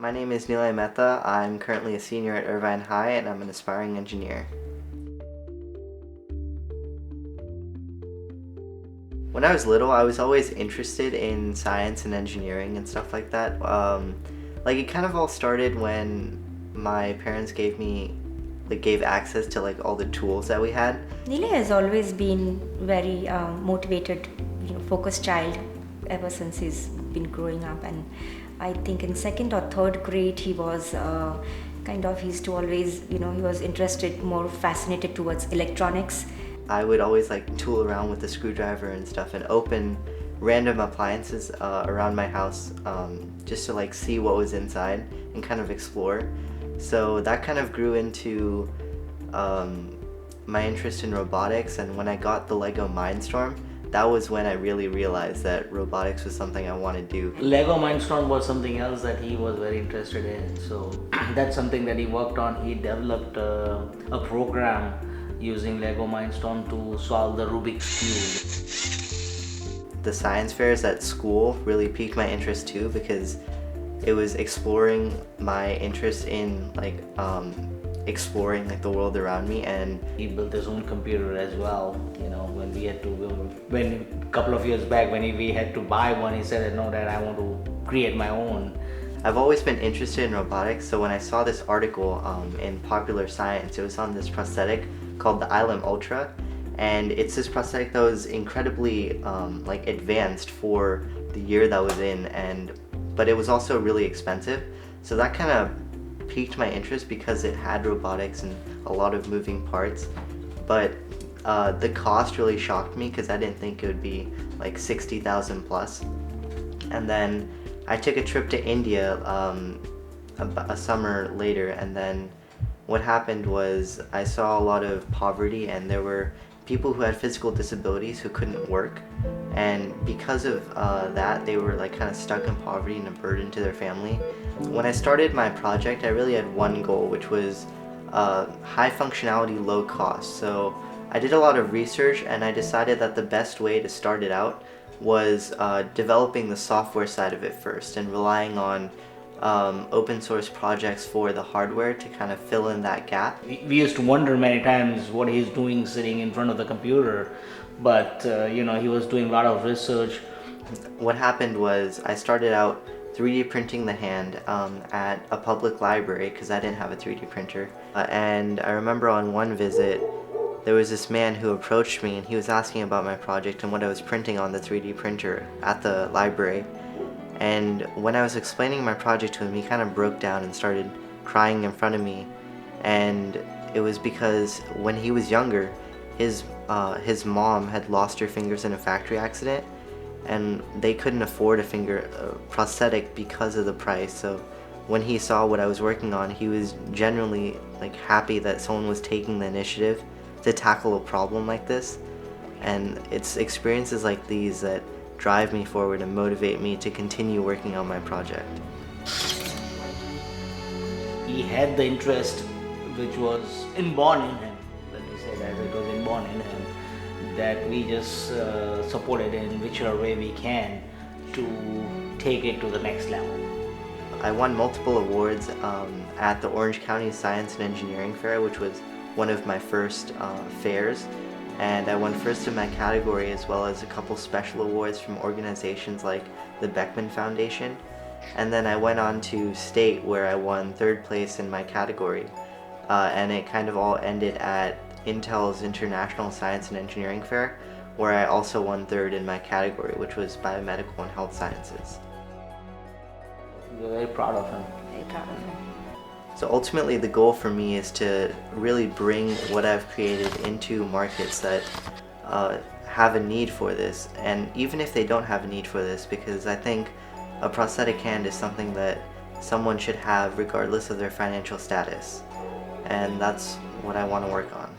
My name is Nilay Mehta. I'm currently a senior at Irvine High and I'm an aspiring engineer. When I was little, I was always interested in science and engineering and stuff like that. It kind of all started when my parents gave access to all the tools that we had. Nilay has always been very motivated, focused child ever since he's been growing up. And I think in second or third grade he was he used to always, he was interested, more fascinated towards electronics. I would always tool around with a screwdriver and stuff and open random appliances around my house just to see what was inside and kind of explore. So that kind of grew into my interest in robotics, and when I got the Lego Mindstorm, that was when I really realized that robotics was something I want to do. Lego Mindstorm was something else that he was very interested in, so that's something that he worked on. He developed a program using Lego Mindstorm to solve the Rubik's Cube. The science fairs at school really piqued my interest too, because it was exploring my interest in exploring the world around me. And he built his own computer as well. When a couple of years back when we had to buy one, he said, no, Dad, I want to create my own. I've always been interested in robotics, so when I saw this article in Popular Science, it was on this prosthetic called the iLem Ultra, and it's this prosthetic that was incredibly advanced for the year that was in, but it was also really expensive. So that kind of piqued my interest because it had robotics and a lot of moving parts, but the cost really shocked me because I didn't think it would be like 60,000 plus. And then I took a trip to India a summer later, and then what happened was I saw a lot of poverty, and there were people who had physical disabilities who couldn't work, and because of that they were kind of stuck in poverty and a burden to their family. When I started my project, I really had one goal, which was high functionality, low cost. So I did a lot of research, and I decided that the best way to start it out was developing the software side of it first and relying on open source projects for the hardware to kind of fill in that gap. We used to wonder many times what he's doing sitting in front of the computer, but he was doing a lot of research. What happened was I started out 3D printing the hand at a public library because I didn't have a 3D printer. And I remember on one visit there was this man who approached me, and he was asking about my project and what I was printing on the 3D printer at the library. And when I was explaining my project to him, he kind of broke down and started crying in front of me. And it was because when he was younger, his mom had lost her fingers in a factory accident, and they couldn't afford a prosthetic because of the price. So when he saw what I was working on, he was genuinely happy that someone was taking the initiative to tackle a problem like this. And it's experiences like these that drive me forward and motivate me to continue working on my project. He had the interest which was inborn in him, let me say that, it was inborn in him, that we just supported in whichever way we can to take it to the next level. I won multiple awards at the Orange County Science and Engineering Fair, which was one of my first fairs, and I won first in my category, as well as a couple special awards from organizations like the Beckman Foundation. And then I went on to state, where I won third place in my category, and it kind of all ended at Intel's International Science and Engineering Fair, where I also won third in my category, which was Biomedical and Health Sciences. We're very proud of him. Very proud of him. So ultimately the goal for me is to really bring what I've created into markets that have a need for this, and even if they don't have a need for this, because I think a prosthetic hand is something that someone should have regardless of their financial status, and that's what I want to work on.